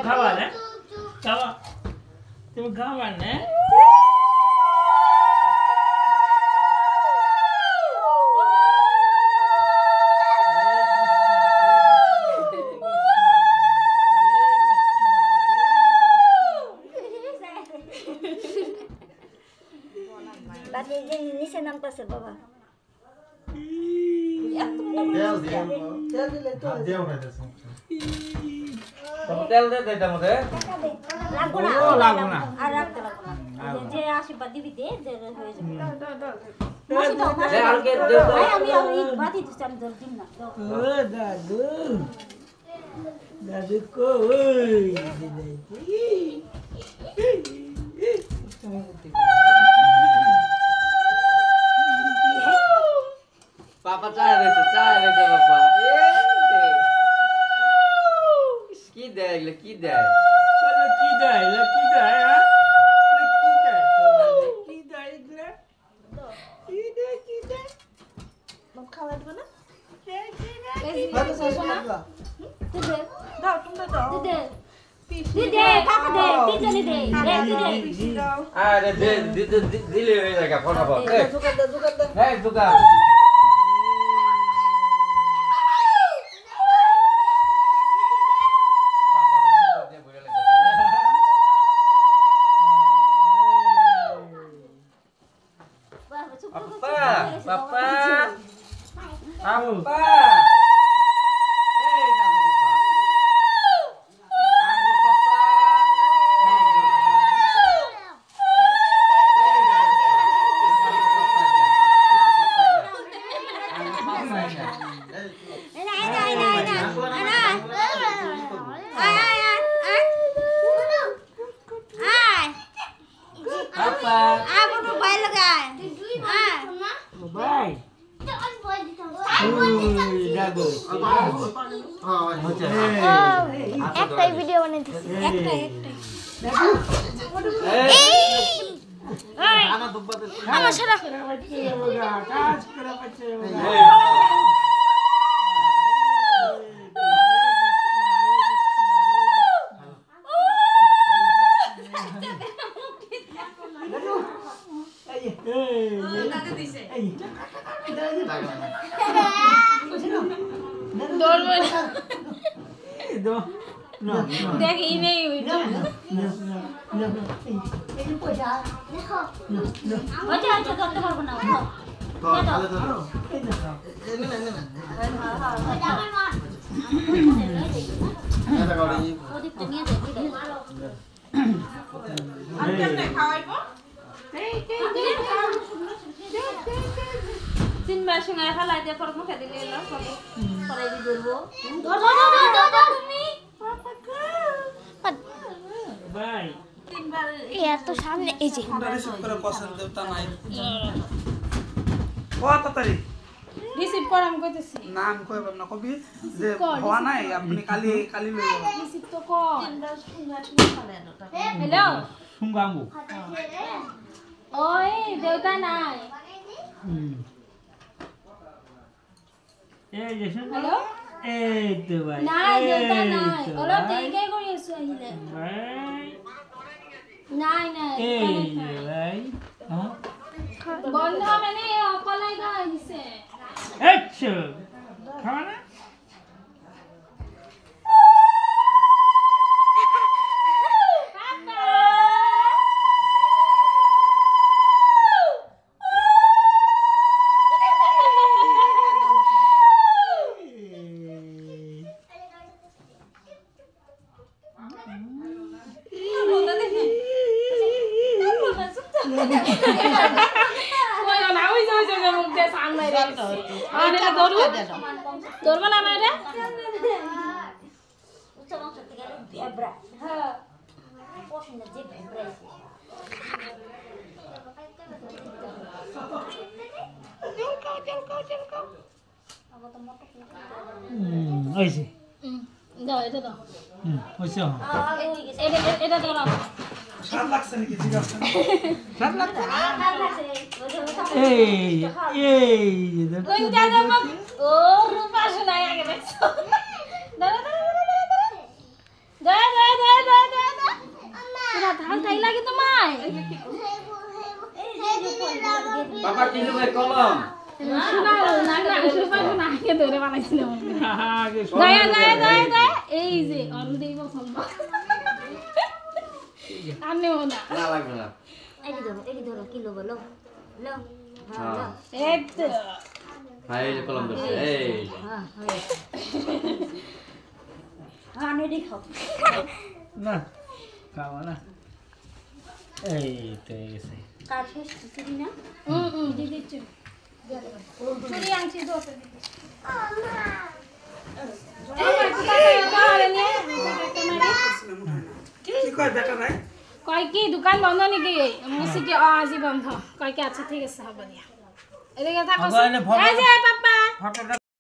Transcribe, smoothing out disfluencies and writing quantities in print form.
খাওয়া না খাওয়া তুমি খাওয়া না নিচে নামতেছে বাবা তেল দে দে মধ্যে লাগবো না আর রাখতে লাগবো না যে আশীর্বাদ দিবি দে যে হয়ে যাবে আমি বাতি দিচ্ছি আমি ধর দিন না দাদু দাদু কই পাপা চায় রয়েছে বাবা কি দেয় এগুলো কি দেয় কি দেয় কি দেয় হ্যাঁ কি দেয় এগুলো কি দেয় খাওয়া দেবো না দাও তুমি দাও দে কাকা দে তিনজনই দে আরে দিলে হয়ে যায় ফটাফট এই দোকান Papa. Apa? Dago papa. Dago papa. Papa. Aku tuh baik lagi. Bye. Dago. একটাই ভিডিও বানাইতেছি একটাই আমার সারা কাজ করে বাচ্চা দেখি নেই আচ্ছা করতে পারবো না তিন মাস সঙ্গে ফেলাই দিয়ে পর মুখে দিলে পরে ধরবো বাই এত সামনে এই যে রিসিভ কর আমি কইতেছি নাম কইবাম না কবি যে হওয়া নাই আপনি কালি কালি লই যাবেন রিসিভ তো কর হ্যালো সুঙ্গামু ওই দেউতা নাই এই যে হ্যালো এই তো ভাই নাই দেউতা নাই ওলা দেইকে কই আছো আইলে ভাই নাই নাই এই যে ভাই হ্যাঁ বন্ধ মানে অকলাই গায় দিছে আচ্ছা খাওয়া না ধরবো না মেয়েরা হ্যাঁ ওইছে দাও এটা দাও ওইছে এটা ধরো স্বাদ লাগছে নাকি জিজ্ঞাসা স্বাদ লাগছে ভালো লাগছে। ওই যে ওটা এই কোনটা দেব ও রূপা শোনাই আগে দেখছো দাঁড়া পুরা ধান তাই লাগে তোমায় পাপা কি লবে কলম শোনাও না না রূপা শোনা আগে ধরে বানাইছিল আগে দয়া এই যে অলরেডি পছন্দ আনেও না না লাগবে না এই ধরো কি লো বলো লো হ্যাঁ লো এই তো হ্যাঁ এই যে কলম ধরছে এই হ্যাঁ হ্যাঁ নেডি খাও না খাওয়া না এই তো এসে কার শেষ চুরি না দিদি চুরি আনছি দোতে দিদি কি কয় দেখা নাই কয় কি দোকান বন্ধ নাকি মুসি কি আজি বন্ধ কয় কি আচ্ছা ঠিক আছে হ'ব দিয়া এদিকে থাকো আবার এনে ফটো- এই যে পাপা ফটোটা